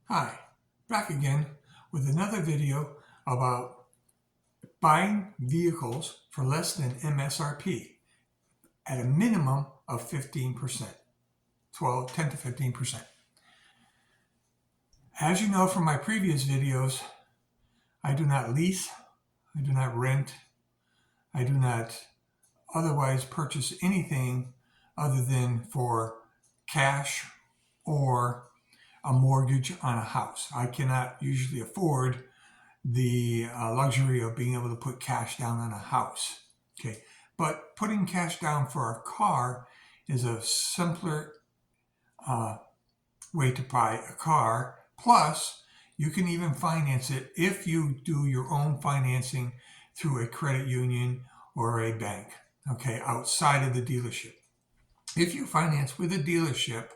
Hi, back again with another video about buying vehicles for less than MSRP at a minimum of 15%, 10 to 15%. As you know from my previous videos, I do not lease, I do not rent, I do not otherwise purchase anything other than for cash or a mortgage on a house. I cannot usually afford the luxury of being able to put cash down on a house. Okay, but putting cash down for a car is a simpler way to buy a car. Plus, you can even finance it if you do your own financing through a credit union or a bank, okay, outside of the dealership. If you finance with a dealership,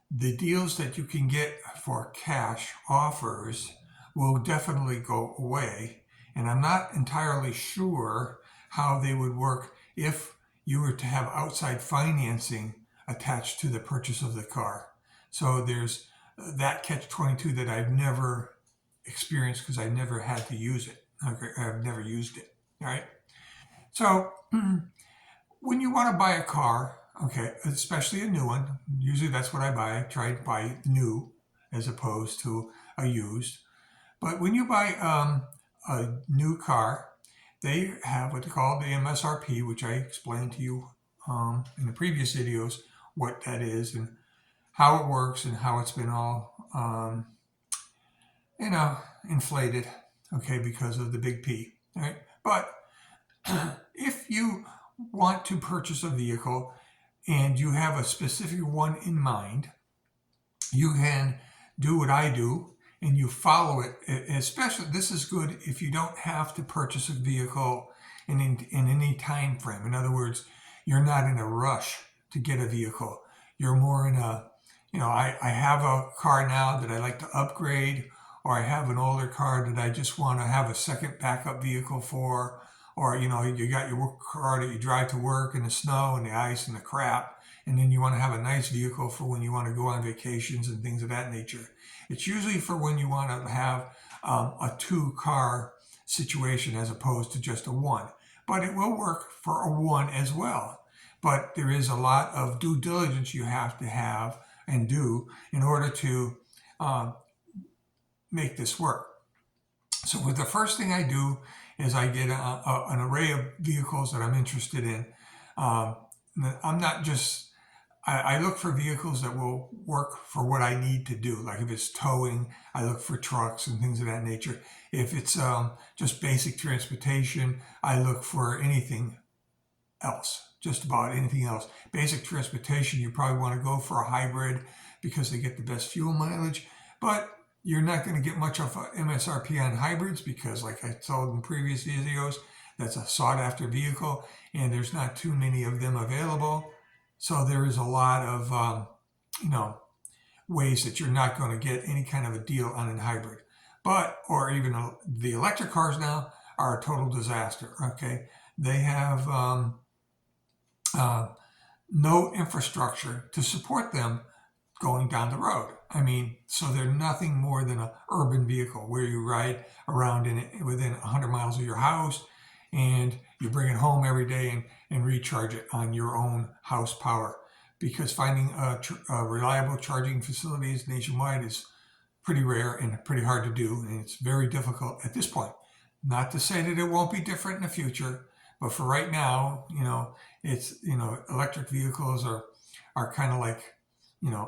the deals that you can get for cash offers will definitely go away. And I'm not entirely sure how they would work if you were to have outside financing attached to the purchase of the car. So there's that catch-22 that I've never experienced because I never had to use it. I've never used it. All right. So when you want to buy a car, okay, especially a new one, usually that's what I buy. I try to buy new as opposed to a used. But when you buy a new car, they have what they call the MSRP, which I explained to you in the previous videos what that is and how it works and how it's been all, inflated, okay, because of the big P, right? But if you want to purchase a vehicle and you have a specific one in mind, you can do what I do and you follow it. Especially, this is good if you don't have to purchase a vehicle in any time frame. In other words, you're not in a rush to get a vehicle. You're more in a, I have a car now that I like to upgrade, or I have an older car that I just want to have a second backup vehicle for, or, you got your car that you drive to work in the snow and the ice and the crap, and then you want to have a nice vehicle for when you want to go on vacations and things of that nature. It's usually for when you want to have a two-car situation as opposed to just a one. But it will work for a one as well. But there is a lot of due diligence you have to have and do in order to make this work. So the first thing I do is I get an array of vehicles that I'm interested in. I'm not just, I look for vehicles that will work for what I need to do. Like if it's towing, I look for trucks and things of that nature. If it's just basic transportation, I look for anything else, just about anything else. Basic transportation, you probably want to go for a hybrid because they get the best fuel mileage, but you're not going to get much of a MSRP on hybrids because, like I told in previous videos, that's a sought after vehicle and there's not too many of them available. So there is a lot of, ways that you're not going to get any kind of a deal on a hybrid. But, or even the electric cars now are a total disaster, okay? They have no infrastructure to support them going down the road. I mean, so they're nothing more than an urban vehicle where you ride around in it within 100 miles of your house and you bring it home every day and recharge it on your own house power. Because finding reliable charging facilities nationwide is pretty rare and pretty hard to do, and it's very difficult at this point. Not to say that it won't be different in the future, but for right now, it's, electric vehicles are kind of like,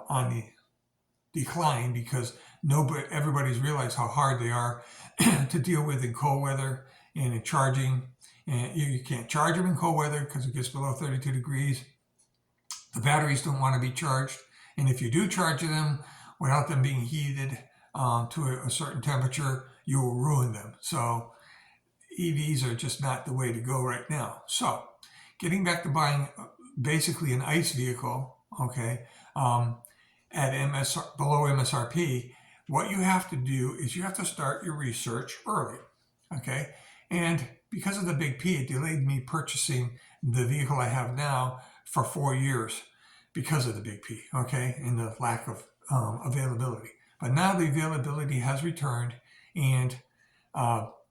on the decline because everybody's realized how hard they are to deal with in cold weather and in charging. And you can't charge them in cold weather because it gets below 32 degrees. The batteries don't want to be charged. And if you do charge them without them being heated to a certain temperature, you will ruin them. So EVs are just not the way to go right now. So getting back to buying basically an ICE vehicle, okay, at below MSRP, what you have to do is you have to start your research early, okay? And because of the big P, it delayed me purchasing the vehicle I have now for 4 years because of the big P, okay, and the lack of availability. But now the availability has returned, and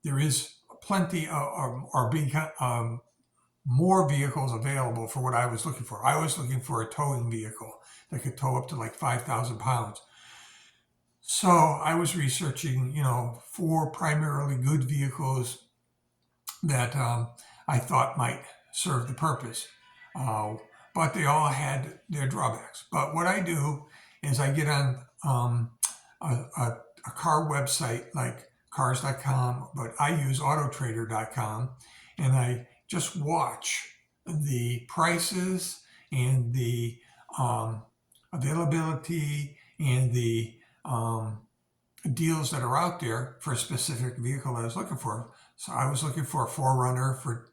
there is plenty or big more vehicles available for what I was looking for. I was looking for a towing vehicle that could tow up to like 5,000 pounds. So I was researching, 4 primarily good vehicles that I thought might serve the purpose. Uh, but they all had their drawbacks. But what I do is I get on a, a, a car website like cars.com, but I use autotrader.com, and I just watch the prices and the um, availability and the um, deals that are out there for a specific vehicle I was looking for. So I was looking for a 4Runner for,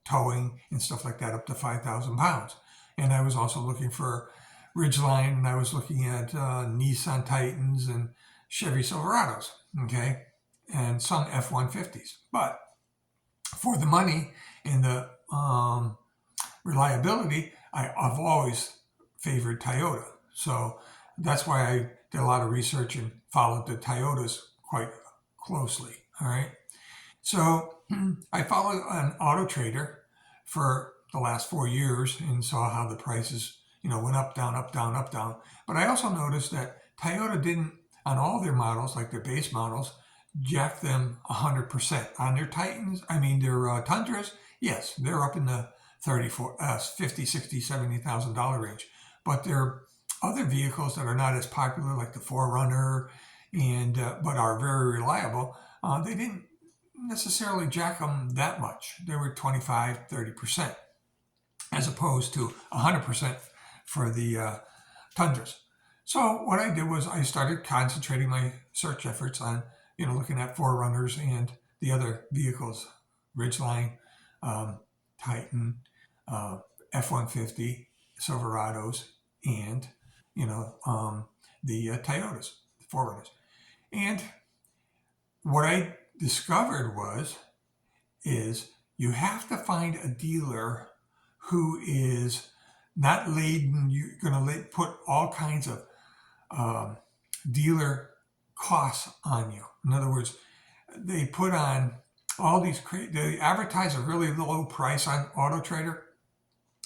towing and stuff like that up to 5,000 pounds. And I was also looking for Ridgeline, and I was looking at Nissan Titans and Chevy Silverados, okay, and some F-150s. But for the money and the reliability, I've always favored Toyota. So that's why I did a lot of research and followed the Toyotas quite closely. All right. So I followed an Auto Trader for the last 4 years and saw how the prices, went up, down, up, down, up, down. But I also noticed that Toyota didn't, on all their models, like their base models, jack them 100%. On their Titans, their Tundras, yes, they're up in the 34, 50, 60, $70,000 range. But their other vehicles that are not as popular, like the 4Runner, and but are very reliable, they didn't necessarily jack them that much. They were 25, 30%, as opposed to 100% for the Tundras. So what I did was I started concentrating my search efforts on, looking at 4Runners and the other vehicles, Ridgeline, Titan, F-150, Silverados, and, the Toyotas, the 4Runners. And what I discovered is you have to find a dealer who is not laden. You're going to put all kinds of dealer costs on you. In other words, they put on all these, they advertise a really low price on Auto Trader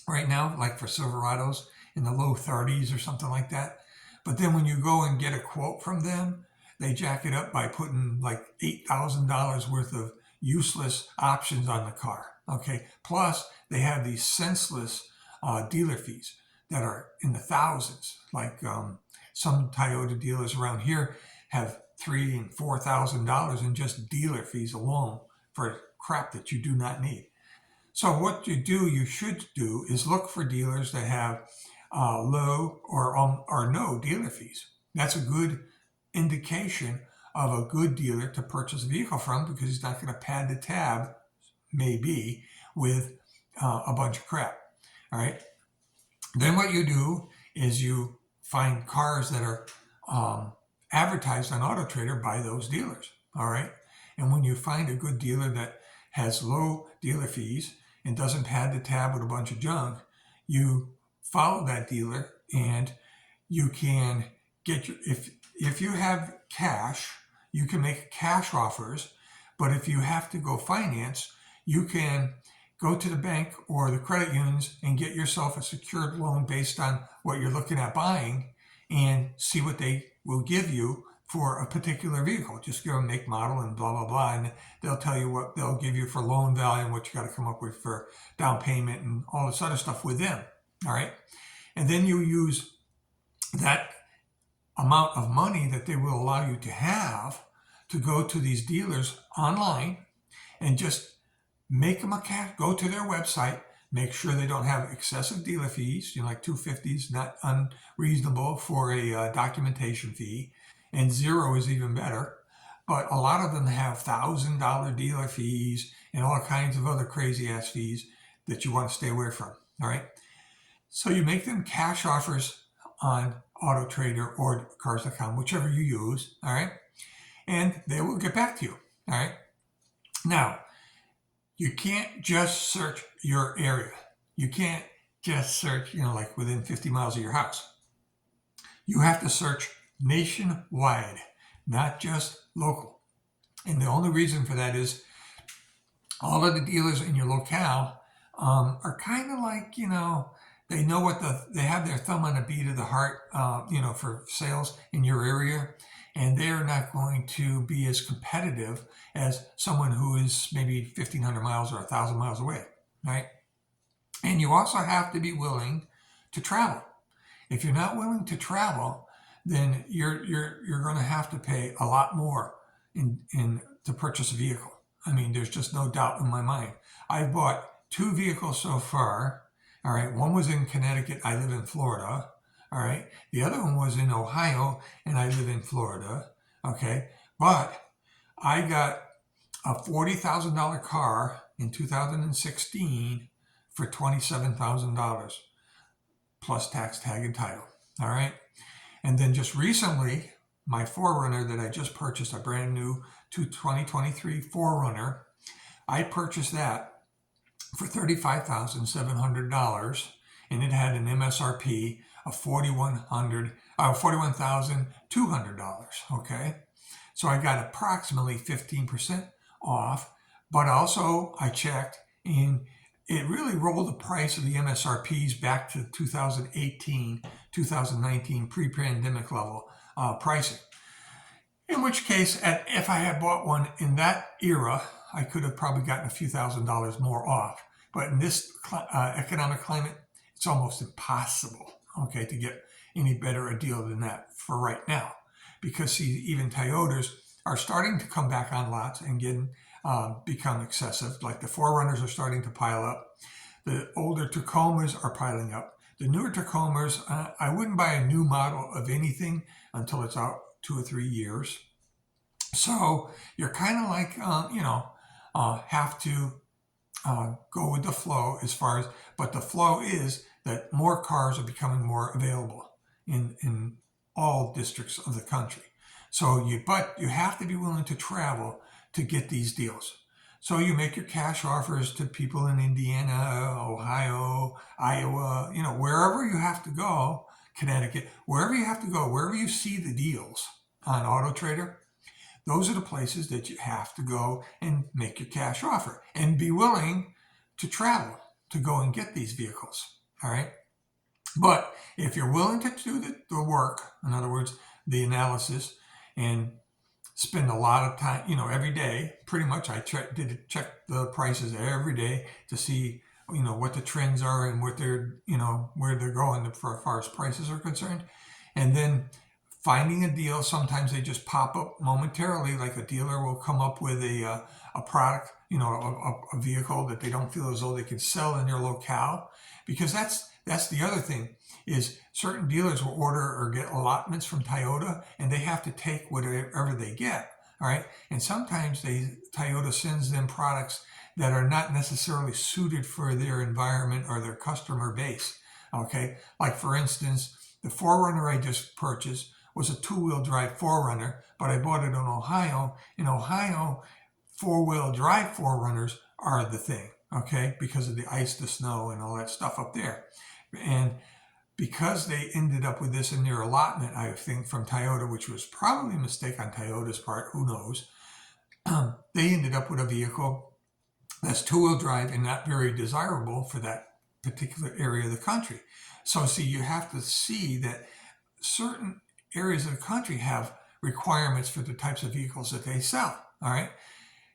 right now, like for Silverados in the low 30s or something like that. But then when you go and get a quote from them, they jack it up by putting like $8,000 worth of useless options on the car. Okay. Plus, they have these senseless dealer fees that are in the thousands. Like some Toyota dealers around here have $3,000 and $4,000 in just dealer fees alone for crap that you do not need. So what you should do is look for dealers that have low or no dealer fees. That's a good indication of a good dealer to purchase a vehicle from, because he's not going to pad the tab, maybe, with a bunch of crap. All right. Then what you do is you find cars that are advertised on Auto Trader by those dealers. All right. And when you find a good dealer that has low dealer fees and doesn't pad the tab with a bunch of junk, you follow that dealer, and you can get your, if you have cash, you can make cash offers. But if you have to go finance, you can go to the bank or the credit unions and get yourself a secured loan based on what you're looking at buying, and see what they will give you for a particular vehicle. Just give them make, model, and blah, blah, blah. And they'll tell you what they'll give you for loan value and what you got to come up with for down payment and all this other stuff with them. All right. And then you use that amount of money that they will allow you to have to go to these dealers online and just make them a cash, go to their website, make sure they don't have excessive dealer fees, like $250 is not unreasonable for a documentation fee, and $0 is even better. But a lot of them have $1,000 dealer fees and all kinds of other crazy ass fees that you want to stay away from. All right. So you make them cash offers on Auto Trader or cars.com, whichever you use. All right. And they will get back to you. All right. Now, you can't just search your area. You can't just search, like within 50 miles of your house. You have to search nationwide, not just local. And the only reason for that is all of the dealers in your locale are kind of like, they know they have their thumb on the beat of the heart, for sales in your area. And they're not going to be as competitive as someone who is maybe 1,500 miles or 1,000 miles away, right? And you also have to be willing to travel. If you're not willing to travel, then you're going to have to pay a lot more in to purchase a vehicle. I mean, there's just no doubt in my mind. I've bought 2 vehicles so far. All right, one was in Connecticut. I live in Florida. All right, the other one was in Ohio, and I live in Florida. Okay, but I got a $40,000 car in 2016 for $27,000 plus tax, tag, and title. All right, and then just recently, my 4Runner that I just purchased, a brand new 2023 4Runner, I purchased that for $35,700, and it had an MSRP of $41,200. Okay, so I got approximately 15% off, but also I checked, and it really rolled the price of the MSRPs back to 2018, 2019 pre-pandemic level pricing. In which case, if I had bought one in that era, I could have probably gotten a few $1,000s more off. But in this economic climate, it's almost impossible, okay, to get any better a deal than that for right now. Because see, even Toyotas are starting to come back on lots and become excessive. Like the 4Runners are starting to pile up. The older Tacomas are piling up. The newer Tacomas, I wouldn't buy a new model of anything until it's out 2 or 3 years. So you're kind of like, have to go with the flow but the flow is that more cars are becoming more available in all districts of the country. But you have to be willing to travel to get these deals. So you make your cash offers to people in Indiana, Ohio, Iowa, wherever you have to go, Connecticut, wherever you have to go, wherever you see the deals on AutoTrader, those are the places that you have to go and make your cash offer and be willing to travel to go and get these vehicles. All right. But if you're willing to do the work, in other words, the analysis, and spend a lot of time, every day, pretty much I check the prices every day to see, what the trends are and what they're, where they're going as far as prices are concerned. And then finding a deal, sometimes they just pop up momentarily, like a dealer will come up with a product, a vehicle that they don't feel as though they can sell in their locale. Because that's the other thing, is certain dealers will order or get allotments from Toyota, and they have to take whatever they get. All right. And sometimes Toyota sends them products that are not necessarily suited for their environment or their customer base. Okay. Like for instance, the 4Runner I just purchased was a 2-wheel drive 4Runner, but I bought it in Ohio. In Ohio, 4-wheel drive 4Runners are the thing, okay, because of the ice, the snow, and all that stuff up there. And because they ended up with this in their allotment, I think, from Toyota, which was probably a mistake on Toyota's part, who knows, they ended up with a vehicle that's 2-wheel drive and not very desirable for that particular area of the country. So see, you have to see that certain areas of the country have requirements for the types of vehicles that they sell. All right.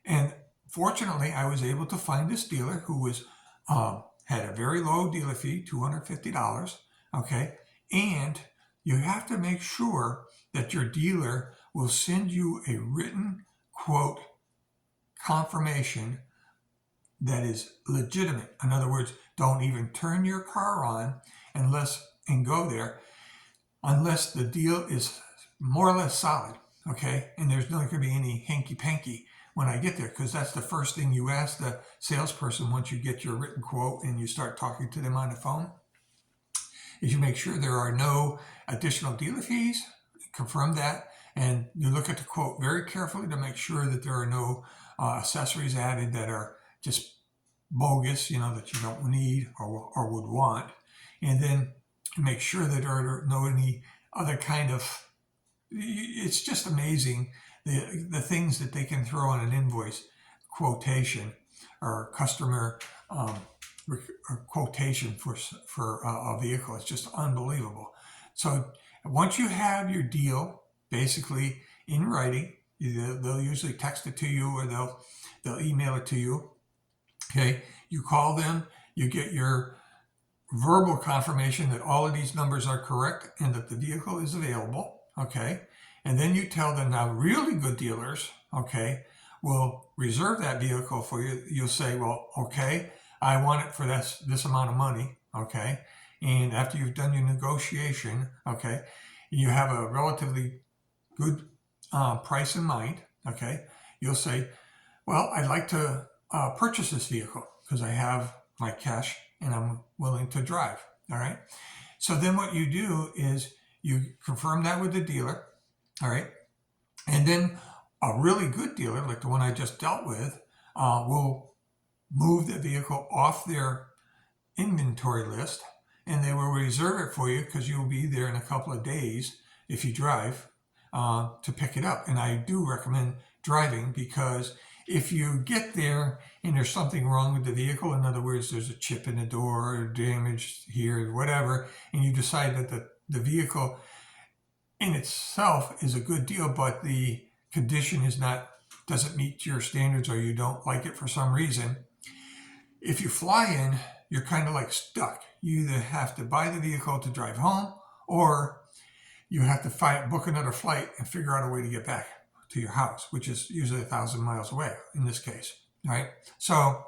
And fortunately, I was able to find this dealer who had a very low dealer fee, $250. Okay. And you have to make sure that your dealer will send you a written quote confirmation that is legitimate. In other words, don't even turn your car on and go there unless the deal is more or less solid, okay? And there's not going to be any hanky-panky when I get there, because that's the first thing you ask the salesperson once you get your written quote and you start talking to them on the phone, is you make sure there are no additional dealer fees, confirm that, and you look at the quote very carefully to make sure that there are no accessories added that are just bogus, that you don't need or would want. And then make sure that there are no any other kind of it's just amazing the things that they can throw on an invoice quotation or customer um, or quotation for a vehicle. It's just unbelievable. So once you have your deal basically in writing, they'll usually text it to you or they'll email it to you. Okay, you call them, you get your verbal confirmation that all of these numbers are correct and that the vehicle is available. Okay, and then you tell them, now really good dealers, okay, will reserve that vehicle for you. You'll say, well, okay, I want it for this amount of money. Okay, and after you've done your negotiation, okay, you have a relatively good price in mind. Okay, you'll say, well, I'd like to purchase this vehicle because I have my cash and I'm willing to drive. All right. So then what you do is you confirm that with the dealer. All right. And then a really good dealer, like the one I just dealt with, will move the vehicle off their inventory list and they will reserve it for you because you'll be there in a couple of days if you drive to pick it up. And I do recommend driving because if you get there and there's something wrong with the vehicle, in other words, there's a chip in the door or damage here, whatever, and you decide that the vehicle in itself is a good deal, but the condition doesn't meet your standards or you don't like it for some reason, if you fly in, you're kind of like stuck. You either have to buy the vehicle to drive home or you have to book another flight and figure out a way to get back to your house, which is usually 1,000 miles away in this case, right? So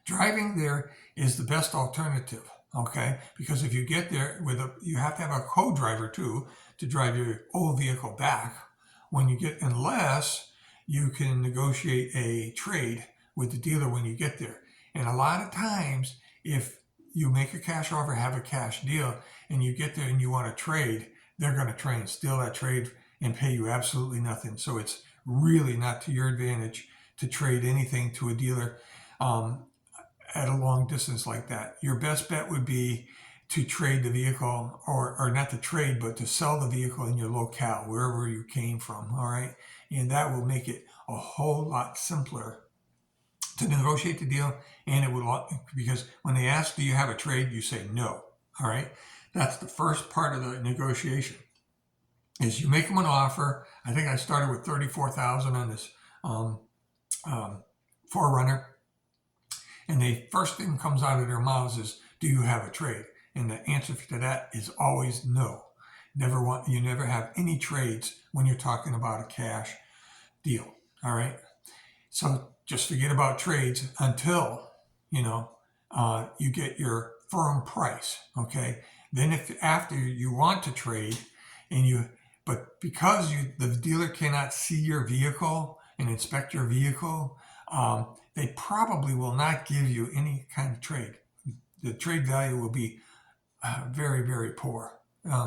driving there is the best alternative, okay? Because if you get there you have to have a co-driver too to drive your old vehicle back. Unless you can negotiate a trade with the dealer when you get there. And a lot of times, if you make a cash offer, have a cash deal, and you get there and you want to trade, they're going to try and steal that trade and pay you absolutely nothing. So it's really not to your advantage to trade anything to a dealer at a long distance like that. Your best bet would be to trade the vehicle, or not to trade, but to sell the vehicle in your locale, wherever you came from, all right? And that will make it a whole lot simpler to negotiate the deal, and it will, because when they ask, do you have a trade, you say no, all right? That's the first part of the negotiation, is you make them an offer. I think I started with $34,000 on this 4Runner, and the first thing comes out of their mouths is, do you have a trade? And the answer to that is always no. You never have any trades when you're talking about a cash deal, all right? So just forget about trades until, you get your firm price, okay? Then if after you want to trade but because the dealer cannot see your vehicle and inspect your vehicle, they probably will not give you any kind of trade. The trade value will be very, very poor.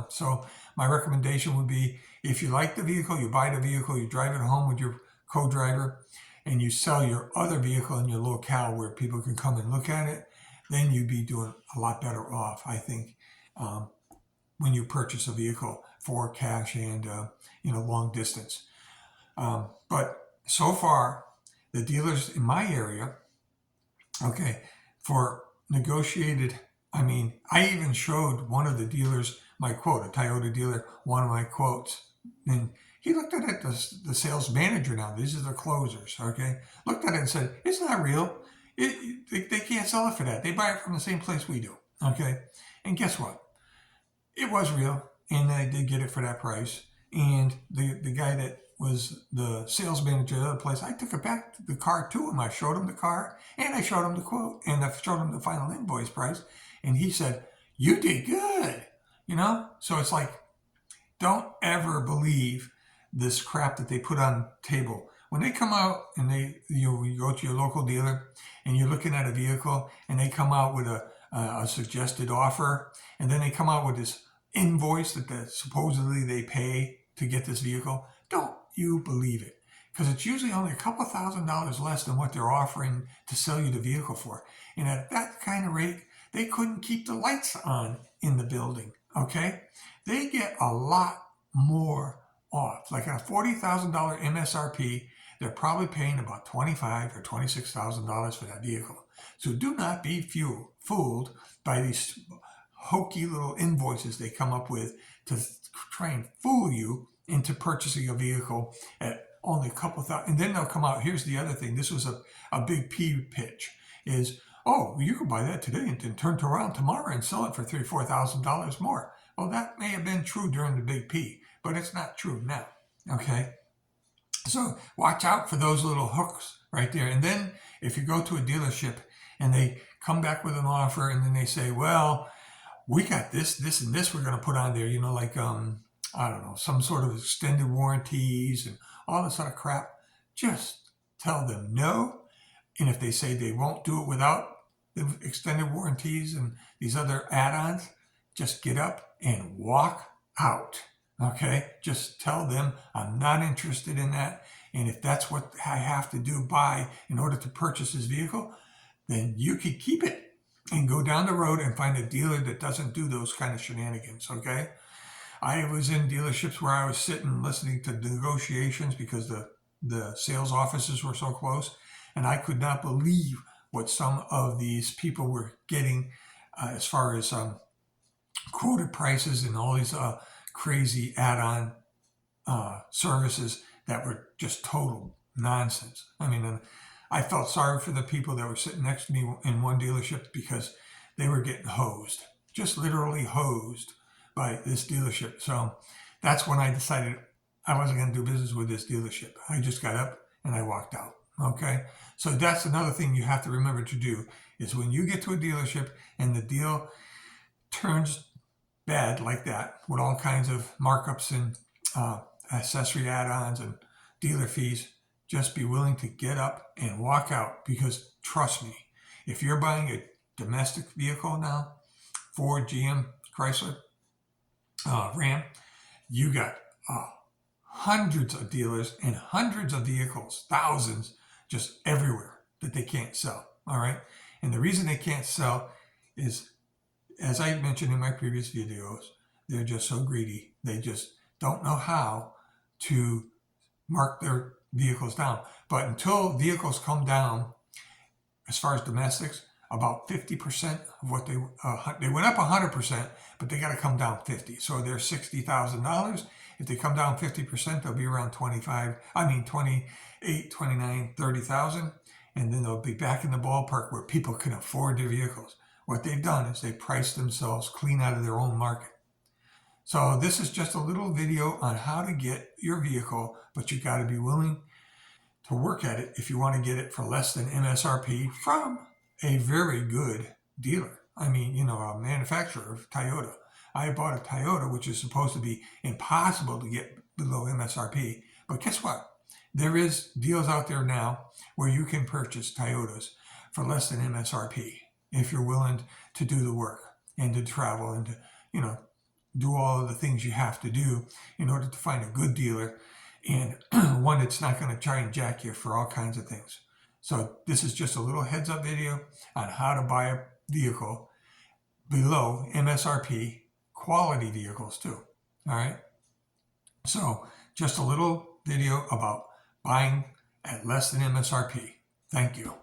So my recommendation would be, if you like the vehicle, you buy the vehicle, you drive it home with your co-driver, and you sell your other vehicle in your locale where people can come and look at it, then you'd be doing a lot better off, I think, when you purchase a vehicle for cash and long distance. But so far, the dealers in my area, okay, for negotiated, I even showed one of the dealers my quote, a Toyota dealer, one of my quotes, and he looked at it, the sales manager now, these are the closers, okay, looked at it and said, it's not real. They can't sell it for that. They buy it from the same place we do, okay? And guess what? It was real, and I did get it for that price. And the guy that was the sales manager of the other place, I took it back to the car to him. I showed him the car, and I showed him the quote, and I showed him the final invoice price. And he said, you did good, So it's like, don't ever believe this crap that they put on the table. When they come out and you go to your local dealer and you're looking at a vehicle and they come out with a suggested offer, and then they come out with this invoice that supposedly they pay to get this vehicle, don't you believe it. Because it's usually only a couple $1,000s less than what they're offering to sell you the vehicle for. And at that kind of rate, they couldn't keep the lights on in the building, okay? They get a lot more off. Like on a $40,000 MSRP, they're probably paying about $25,000 or $26,000 for that vehicle. So do not be fooled by these hokey little invoices they come up with to try and fool you into purchasing a vehicle at only a couple thousand. And then they'll come out. Here's the other thing. This was a big pitch is, oh, you can buy that today and then turn it around tomorrow and sell it for $3,000 or $4,000 more. Well, that may have been true during the big P, but it's not true now. Okay. So watch out for those little hooks right there. And then if you go to a dealership and they come back with an offer and then they say, well, we got this, this, and this we're going to put on there, like, I don't know, some sort of extended warranties and all this other crap, just tell them no. And if they say they won't do it without the extended warranties and these other add-ons, just get up and walk out. Okay, just tell them I'm not interested in that. And if that's what I have to do in order to purchase this vehicle, then you could keep it and go down the road and find a dealer that doesn't do those kind of shenanigans. Okay, I was in dealerships where I was sitting listening to negotiations because the sales offices were so close, and I could not believe what some of these people were getting as far as quoted prices and all these crazy add-on services that were just total nonsense. I mean, I felt sorry for the people that were sitting next to me in one dealership because they were getting hosed, just literally hosed by this dealership. So that's when I decided I wasn't going to do business with this dealership. I just got up and I walked out. Okay. So that's another thing you have to remember to do is when you get to a dealership and the deal turns bad like that with all kinds of markups and accessory add-ons and dealer fees, just be willing to get up and walk out, because trust me, if you're buying a domestic vehicle now, Ford, GM, Chrysler, Ram, you got hundreds of dealers and hundreds of vehicles, thousands, just everywhere that they can't sell. All right. And the reason they can't sell is, as I mentioned in my previous videos, they're just so greedy. They just don't know how to mark their vehicles down. But until vehicles come down, as far as domestics, about 50% of what they went up 100%, but they got to come down 50. So they're $60,000. If they come down 50%, they'll be around 28, 29, 30,000. And then they'll be back in the ballpark where people can afford their vehicles. What they've done is they priced themselves clean out of their own market. So this is just a little video on how to get your vehicle, but you got to be willing to work at it if you want to get it for less than MSRP from a very good dealer. I mean, a manufacturer of Toyota. I bought a Toyota, which is supposed to be impossible to get below MSRP. But guess what? There is deals out there now where you can purchase Toyotas for less than MSRP if you're willing to do the work and to travel and to, do all of the things you have to do in order to find a good dealer and one that's not going to try and jack you for all kinds of things. So this is just a little heads up video on how to buy a vehicle below MSRP, quality vehicles too. All right. So just a little video about buying at less than MSRP. Thank you.